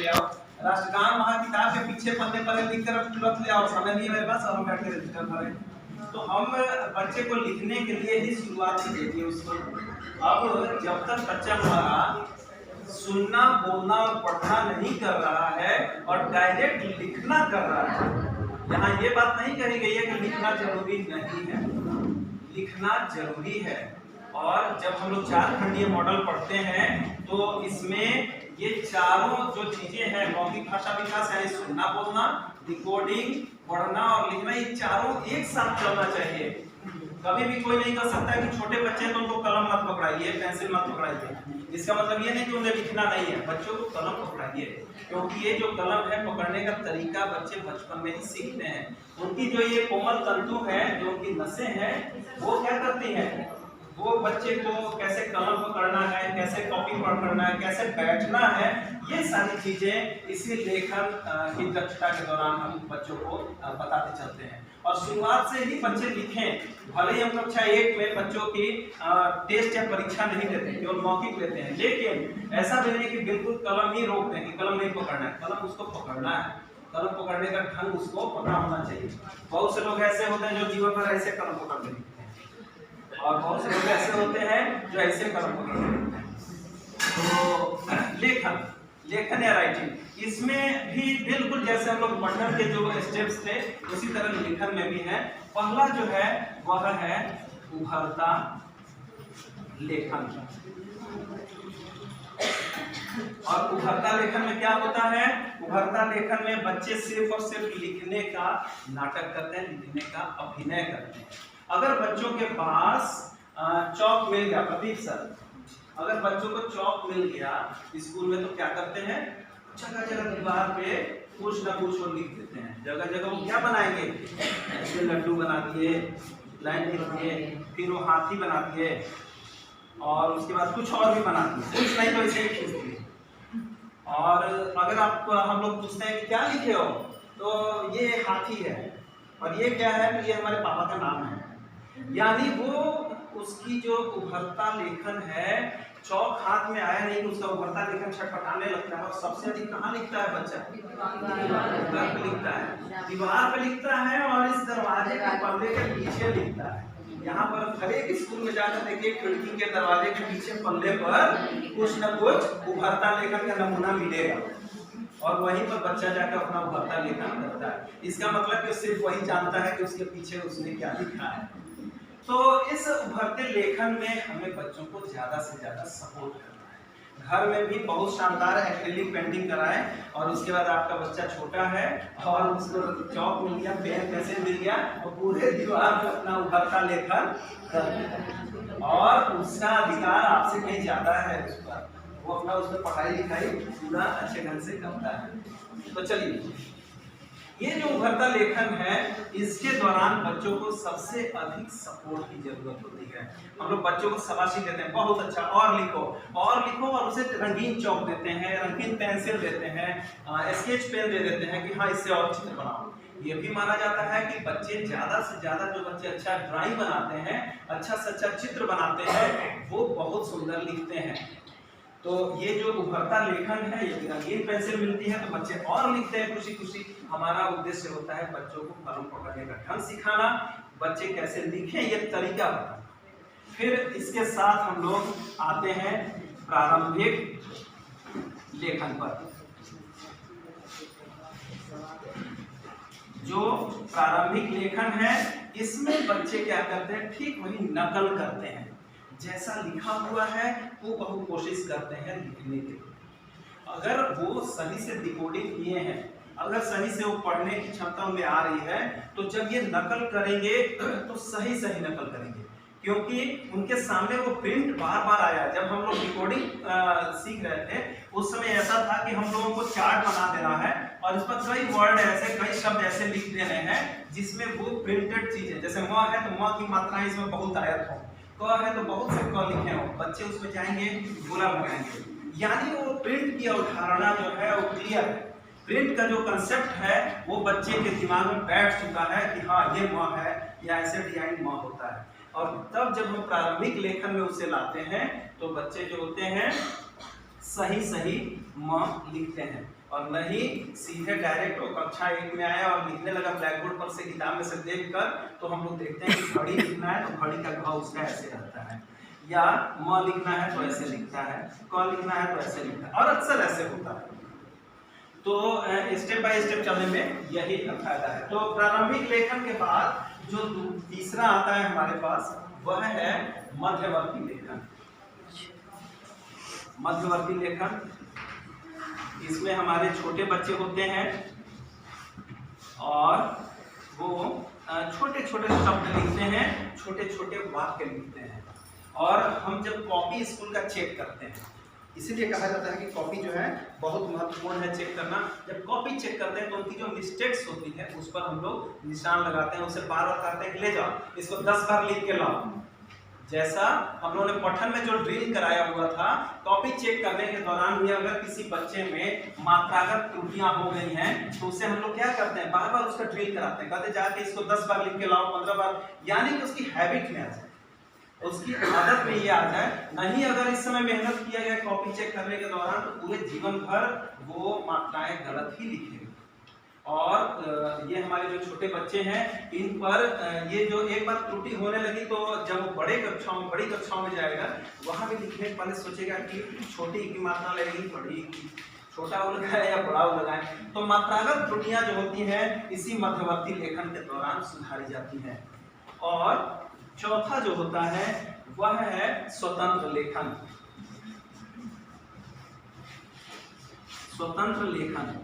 ले आओ, राष्ट्रगान वहाँ किताब के पीछे पन्ने पर लिख कर तुरंत ले आओ, समय नहीं है मेरे पास और हम बैठ के रजिस्टर करें। तो हम बच्चे को लिखने के लिए ही शुरुआत से देती है उसको। अब जब तक बच्चा हमारा सुनना, बोलना और पढ़ना नहीं कर रहा है और डायरेक्ट लिखना कर रहा है, यहाँ ये बात नहीं कही गई है कि लिखना जरूरी नहीं है, लिखना जरूरी है। और जब हम लोग 4 खंडीय मॉडल पढ़ते हैं तो इसमें ये चारों जो चीजें हैं, मौखिक भाषा विकास यानी सुनना, बोलना, डिकोडिंग, पढ़ना और लिखना, ये चारों एक साथ चलना चाहिए। कभी भी कोई नहीं कर सकता है कि छोटे बच्चे हैं तो उनको कलम मत पकड़ाइए, पेंसिल मत पकड़ाइए। इसका मतलब ये नहीं कि उन्हें लिखना नहीं है, बच्चों को कलम पकड़ाइए, क्योंकि ये जो कलम है पकड़ने का तरीका बच्चे बचपन में ही सीखते हैं। उनकी जो ये कोमल तंतु है, जो उनकी नसें हैं, वो क्या करती हैं, वो बच्चे को कैसे कलम पकड़ना है, कैसे कॉपी पकड़ना है, कैसे बैठना है, ये सारी चीजें इसी लेखन की दक्षता के दौरान हम बच्चों को बताते चलते हैं। और शुरुआत से ही बच्चे लिखें, भले ही हम कक्षा 1 में बच्चों की टेस्ट या परीक्षा नहीं लेते, केवल मौखिक लेते हैं, लेकिन ऐसा भी नहीं कि बिल्कुल कलम ही रोक दें कि कलम नहीं पकड़ना है, कलम उसको पकड़ना है, कलम पकड़ने का ढंग उसको पता होना चाहिए। बहुत से लोग ऐसे होते हैं जो जीवन भर ऐसे कलम पकड़ लेते हैं और बहुत से लोग ऐसे होते हैं जो ऐसे कलम पकड़ लेते हैं। तो लेखन या राइटिंग, इसमें भी बिल्कुल जैसे हम लोग पढ़ने के जो स्टेप्स थे उसी तरह लेखन में भी है। पहला जो है वह है उभरता लेखन। और उभरता लेखन में क्या होता है, उभरता लेखन में बच्चे सिर्फ और सिर्फ लिखने का नाटक करते हैं, लिखने का अभिनय करते हैं। अगर बच्चों के पास चौक मिल गया, प्रदीप सर, अगर बच्चों को चौक मिल गया स्कूल में तो क्या करते हैं, जगह जगह दीवार पे कुछ ना कुछ और लिख देते हैं। जगह जगह वो क्या बनाएंगे, ऐसे लड्डू बना दिए, लाइन लिख दिए, फिर वो हाथी बना दिए और उसके बाद कुछ और भी बना दिए, कुछ नहीं तो इसे खींच दिए। और अगर आप हम लोग पूछते हैं कि क्या लिखे हो, तो ये हाथी है और ये क्या है, तो ये हमारे पापा का नाम है। यानी वो उसकी जो उभरता लेखन है, चौक हाथ में आया नहीं, उसका उभरता लेखन छटपटाने लगता है। और सबसे अधिक कहाँ लिखता है बच्चा, दीवार पे लिखता है, दीवार पे लिखता है और इस दरवाजे के पर्दे के पीछे लिखता है। यहाँ पर हर एक स्कूल में जाकर देखिए, खिड़की के दरवाजे के पीछे पल्ले पर कुछ न कुछ उभरता लेखन का नमूना मिलेगा और वहीं पर बच्चा जाकर अपना उभरता लेखन करता है। इसका मतलब कि सिर्फ वही जानता है कि उसके पीछे उसने क्या लिखा है। तो इस उभरते लेखन में हमें बच्चों को ज्यादा से ज्यादा सपोर्ट करना है। घर में भी बहुत शानदार एक्रिलिक पेंटिंग कराएं और उसके बाद आपका बच्चा छोटा है और उसको चौक मिल गया, पेन पेंसिल मिल गया और पूरे दीवार पर अपना उभरता लेखन कर, और उसका अधिकार आपसे कहीं ज्यादा है उस पर, वो अपना उसमें पढ़ाई लिखाई पूरा अच्छे ढंग से करता है। तो चलिए, ये जो उभरता लेखन है, इसके दौरान बच्चों को सबसे अधिक सपोर्ट की जरूरत होती है। हम लोग बच्चों को शाबाशी देते हैं, बहुत अच्छा, और लिखो और लिखो, और उसे रंगीन चौक देते हैं, रंगीन पेंसिल देते हैं, स्केच पेन दे देते हैं कि हाँ इससे और चित्र बनाओ। ये भी माना जाता है कि बच्चे ज्यादा से ज्यादा, जो बच्चे अच्छा ड्राइंग बनाते हैं, अच्छा से अच्छा चित्र बनाते हैं, वो बहुत सुंदर लिखते हैं। तो ये जो उभरता लेखन है, ये रंगीन पेंसिल मिलती है तो बच्चे और लिखते हैं खुशी खुशी। हमारा उद्देश्य होता है बच्चों को कलम पकड़ने का ढंग सिखाना, बच्चे कैसे लिखें ये तरीका बताना। फिर इसके साथ हम लोग आते हैं प्रारंभिक लेखन पर। जो प्रारंभिक लेखन है, इसमें बच्चे क्या करते हैं, ठीक वही नकल करते हैं, जैसा लिखा हुआ है वो बहुत कोशिश करते हैं लिखने की। अगर वो सही से डिकोडिंग किए हैं, अगर सही से वो पढ़ने की क्षमता में आ रही है, तो जब ये नकल करेंगे तो सही सही नकल करेंगे, क्योंकि उनके सामने वो प्रिंट बार बार आया। जब हम लोग डिकोडिंग सीख रहे थे उस समय ऐसा था कि हम लोगों को चार्ट बना देना है और इस पर कई वर्ड ऐसे, कई शब्द ऐसे लिख देने हैं जिसमें वो प्रिंटेड चीजें, जैसे म है तो म की मात्रा इसमें बहुत आयत हो, क है तो बहुत से क लिखे हो, बच्चे उसमें जाएंगे गोला बनाएंगे। यानी वो प्रिंट की अवधारणा जो है वो क्लियर है, प्रिंट का जो कंसेप्ट है वो बच्चे के दिमाग में बैठ चुका है कि हाँ ये म है या ऐसे डिजाइन म होता है। और तब जब हम प्रारंभिक लेखन में उसे लाते हैं तो बच्चे जो होते हैं सही सही म लिखते हैं, और नहीं सीधे डायरेक्ट वो कक्षा 1 में आया और लिखने लगा ब्लैक बोर्ड पर से, किताब में से देखकर, तो हम लोग देखते हैं कि घड़ी लिखना है तो घड़ी का घ उसका ऐसे रहता है, या म लिखना है तो ऐसे लिखता है, क लिखना है तो ऐसे लिखता है, और अक्सर ऐसे होता है। तो स्टेप बाय स्टेप चलने में यही फायदा है। तो प्रारंभिक लेखन के बाद जो तीसरा आता है हमारे पास, वह है मध्यवर्ती लेखन। मध्यवर्ती लेखन, इसमें हमारे छोटे बच्चे होते हैं और वो छोटे छोटे शब्द लिखते हैं, छोटे छोटे वाक्य लिखते हैं, और हम जब कॉपी स्कूल का चेक करते हैं, इसीलिए कहा जाता है कि कॉपी जो है बहुत महत्वपूर्ण है चेक करना। जब कॉपी चेक करते हैं तो उनकी जो मिस्टेक्स होती है उस पर हम लोग निशान लगाते हैं, उसे बार बार कहते हैं कि ले जाओ इसको 10 बार लिख के लाओ। जैसा हम लोगों ने पठन में जो ड्रिल कराया हुआ था, कॉपी चेक करने के दौरान भी अगर किसी बच्चे में मात्रागत त्रुटियां हो गई हैं तो उसे हम लोग क्या करते हैं, बार बार उसका ड्रिल कराते हैं, कहते जाके इसको 10 बार लिख के लाओ, 15 बार, यानी कि उसकी हैबिट में आ जाए, उसकी आदत में ये आ जाए। नहीं अगर इस समय मेहनत किया गया कॉपी चेक करने के दौरान तो पूरे जीवन भर वो मात्राएं गलत ही लिखेंगे। और ये हमारे जो छोटे बच्चे हैं इन पर ये जो एक बार त्रुटि होने लगी तो जब वो बड़ी कक्षाओं में जाएगा, वहां भी लिखने के पहले सोचेगा कि छोटी की मात्रा लगेगी, बड़ी की, छोटा वो लगाए या बड़ा वो लगाए। तो मात्रागत त्रुटियां जो होती हैं इसी मध्यवर्ती लेखन के दौरान सुधारी जाती हैं। और चौथा जो होता है वह है स्वतंत्र लेखन। स्वतंत्र लेखन,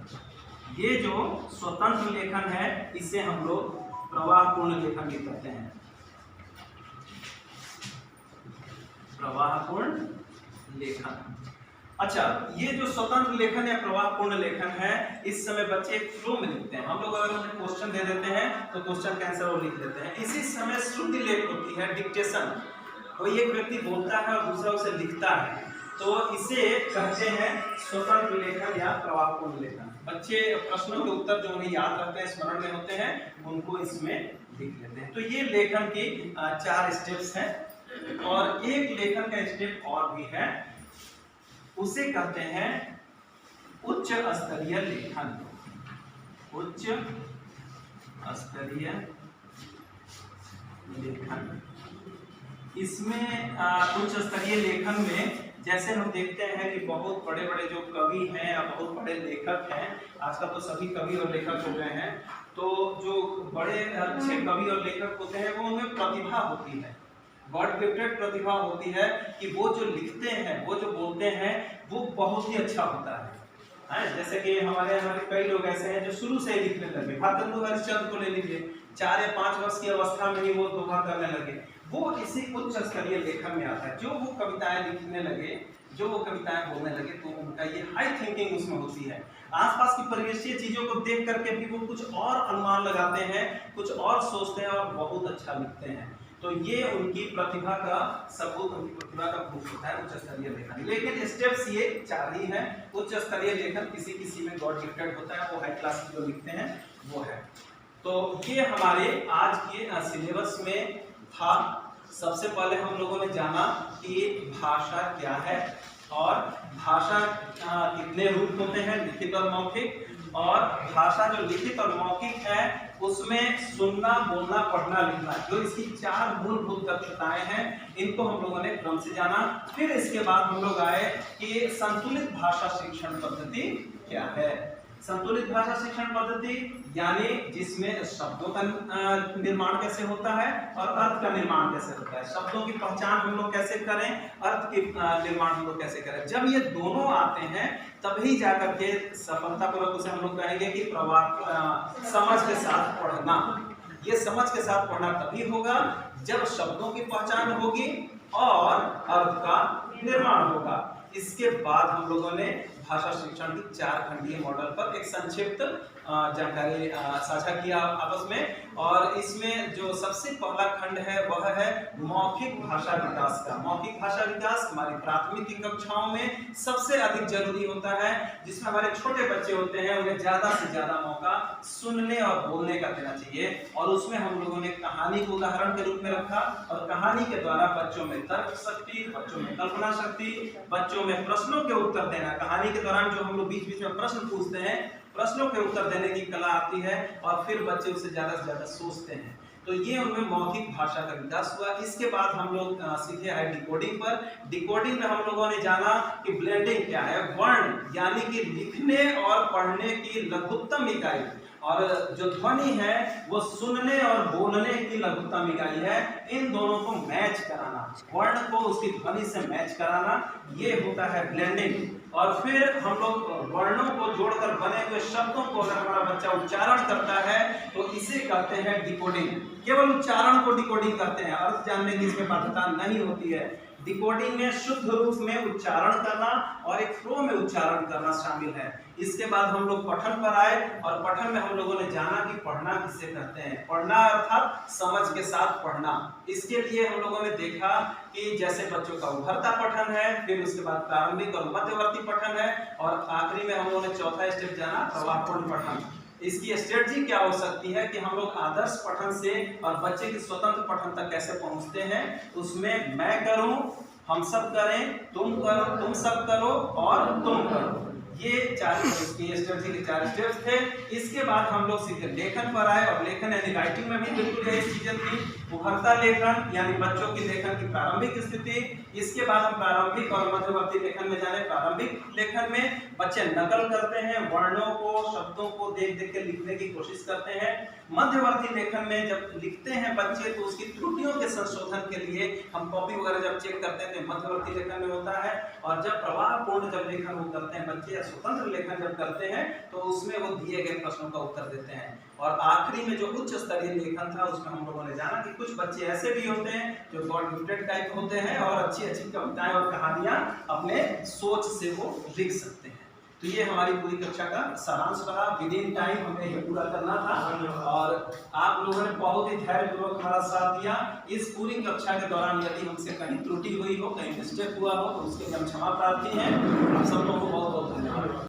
ये जो स्वतंत्र लेखन है इसे हम लोग प्रवाहपूर्ण लेखन भी कहते हैं। प्रवाहपूर्ण लेखन। अच्छा, ये जो स्वतंत्र लेखन या प्रवाहपूर्ण लेखन है, इस समय बच्चे एक फ्लो में लिखते हैं। हम लोग अगर उन्हें क्वेश्चन दे देते हैं तो क्वेश्चन का आंसर वो लिख देते हैं। इसी समय श्रुति लेख होती है, डिक्टेशन, कोई एक व्यक्ति बोलता है और दूसरा उसे लिखता है, तो इसे कहते हैं स्वतंत्र लेखन या प्रवाहपूर्ण लेखन। बच्चे प्रश्नों के उत्तर जो उन्हें याद रखते हैं, स्मरण में होते हैं, उनको इसमें लिख लेते हैं। तो ये लेखन की 4 स्टेप्स हैं। और एक लेखन का स्टेप और भी है, उसे कहते हैं उच्च स्तरीय लेखन। उच्च स्तरीय लेखन, इसमें उच्च स्तरीय लेखन में जैसे हम देखते हैं कि बहुत बड़े बड़े जो कवि हैं या बहुत बड़े लेखक हैं, आजकल तो सभी कवि और लेखक हो गए हैं, तो जो बड़े अच्छे कवि और लेखक होते हैं वो उनमें प्रतिभा होती है, गॉड गिफ्टेड प्रतिभा होती है कि वो जो लिखते हैं, वो जो बोलते हैं वो बहुत ही अच्छा होता है। जैसे कि हमारे कई लोग ऐसे हैं जो शुरू से ही लिखने लगे। भारतेंदु हरिश्चंद्र को ले लीजिए, 4 या 5 वर्ष की अवस्था में ही वो दोहा करने लगे। वो इसी उच्च स्तरीय लेखन में आता है। जो वो कविताएं लिखने लगे, जो वो कविताएं बोलने लगे, तो उनका ये हाई थिंकिंग उसमें होती है। आसपास की परिवेशीय चीजों को देख करके भी वो कुछ और अनुमान लगाते हैं, कुछ और सोचते हैं और बहुत अच्छा लिखते हैं। तो ये उनकी प्रतिभा का सबूत, उनकी प्रतिभा का प्रूफ होता है उच्च स्तरीय लेखन। लेकिन स्टेप्स ये 4 ही हैं। उच्च स्तरीय लेखन किसी में गॉड गिफ्टेड होता है, वो हाई क्लास जो लिखते हैं वो है। तो ये हमारे आज के सिलेबस में था। सबसे पहले हम लोगों ने जाना कि भाषा क्या है और भाषा कितने रूप होते हैं, लिखित और मौखिक। और भाषा जो लिखित और मौखिक है उसमें सुनना, बोलना, पढ़ना, लिखना, जो इसकी 4 मूलभूत दक्षताएं हैं, इनको हम लोगों ने क्रम से जाना। फिर इसके बाद हम लोग आए कि संतुलित भाषा शिक्षण पद्धति क्या है। संतुलित भाषा शिक्षण पद्धति यानी जिसमें शब्दों का निर्माण कैसे होता है और अर्थ का निर्माण कैसे होता है। शब्दों की पहचान हम लोग कैसे करें, अर्थ की निर्माण हम लोग कैसे करें। जब ये दोनों आते हैं तभी जाकर के सफलतापूर्वक उसे हम लोग कहेंगे कि समझ के साथ पढ़ना। ये समझ के साथ पढ़ना तभी होगा जब शब्दों की पहचान होगी और अर्थ का निर्माण होगा। इसके बाद हम लोगों ने भाषा शिक्षण की 4 खंडीय मॉडल पर एक संक्षिप्त जानकारी साझा किया आपस में। और इसमें जो सबसे पहला खंड है वह है मौखिक भाषा विकास का। मौखिक भाषा विकास हमारी प्राथमिक कक्षाओं में सबसे अधिक जरूरी होता है, जिसमें हमारे छोटे बच्चे होते हैं उन्हें ज्यादा से ज्यादा मौका सुनने और बोलने का देना चाहिए। और उसमें हम लोगों ने कहानी को उदाहरण के रूप में रखा और कहानी के द्वारा बच्चों में तर्क शक्ति, बच्चों में कल्पना शक्ति, बच्चों में प्रश्नों के उत्तर देना, कहानी के दौरान जो हम लोग बीच बीच में प्रश्न पूछते हैं, प्रश्नों के उत्तर देने की कला आती है और फिर बच्चे उससे ज्यादा से ज्यादा सोचते हैं। तो ये उनमें मौखिक भाषा का विकास हुआ। इसके बाद हम लोग सीखे हैं डिकोडिंग पर। डिकोडिंग में हम लोगों ने जाना कि ब्लेंडिंग क्या है, वर्ण यानी कि लिखने और पढ़ने की लघुत्तम इकाई, और जो ध्वनि है वो सुनने और बोलने की लघुत्तम इकाई है, इन दोनों को मैच कराना, वर्ण को उसकी ध्वनि से मैच कराना, ये होता है ब्लेंडिंग। और फिर हम लोग वर्णों को जोड़कर बने हुए शब्दों को अगर हमारा बच्चा उच्चारण करता है तो इसे कहते हैं डिकोडिंग। केवल उच्चारण को डिकोडिंग करते हैं, अर्थ जानने की इसमें बाध्यता नहीं होती है। डिकोडिंग में शुद्ध रूप में उच्चारण करना और एक फ्लो में उच्चारण करना शामिल है। इसके बाद हम लोग पठन पर आए और पठन में हम लोगों ने जाना कि पढ़ना किसे कहते हैं। पढ़ना अर्थात समझ के साथ पढ़ना। इसके लिए हम लोगों ने देखा कि जैसे बच्चों का उभरता पठन है, फिर उसके बाद प्रारंभिक और मध्यवर्ती पठन है, और आखिरी में हम लोगों ने चौथा स्टेप जाना प्रवाहपूर्ण पठन। इसकी स्ट्रेटजी क्या हो सकती है कि हम लोग आदर्श पठन से और बच्चे के स्वतंत्र पठन तक कैसे पहुंचते हैं। उसमें मैं करूं, हम सब करें, तुम करो, तुम सब करो और तुम करो, ये स्ट्रेटजी के 4 स्टेप्स थे। इसके बाद हम लोग सीधे लेखन पर आए और लेखन यानी राइटिंग में भी बिल्कुल यही चीजें थी। उभरता लेखन यानी बच्चों की लेखन की प्रारंभिक स्थिति। इसके बाद हम प्रारंभिक और मध्यवर्ती लेखन में जाने। प्रारंभिक लेखन में बच्चे नकल करते हैं, वर्णों को, शब्दों को देख देख के लिखने की कोशिश करते हैं। मध्यवर्ती लेखन में जब लिखते हैं बच्चे तो उसकी त्रुटियों के संशोधन के लिए हम कॉपी वगैरह जब चेक करते हैं तो मध्यवर्ती लेखन में होता है। और जब प्रवाहपूर्ण जब लेखन वो करते हैं बच्चे, या स्वतंत्र लेखन जब करते हैं तो उसमें वो दिए गए प्रश्नों का उत्तर देते हैं। और आखिरी में जो उच्च स्तरीय लेखन था उसमें हम लोगों ने जाना कि कुछ बच्चे ऐसे भी होते हैं जो गॉड गिफ्टेड टाइप होते हैं और अच्छी अच्छी कविताएं और कहानियां अपने सोच से वो लिख सकते हैं। तो ये हमारी पूरी कक्षा का सारांश रहा। विदिन टाइम हमें ये पूरा करना था और आप लोगों ने बहुत ही धैर्यपूर्वक हमारा साथ दिया। इस पूरी कक्षा के दौरान यदि हमसे कहीं त्रुटि हुई हो, कहीं मिस्टेक हुआ हो तो उसके लिए हम क्षमा प्रार्थी हैं। आप सब लोगों को बहुत बहुत धन्यवाद।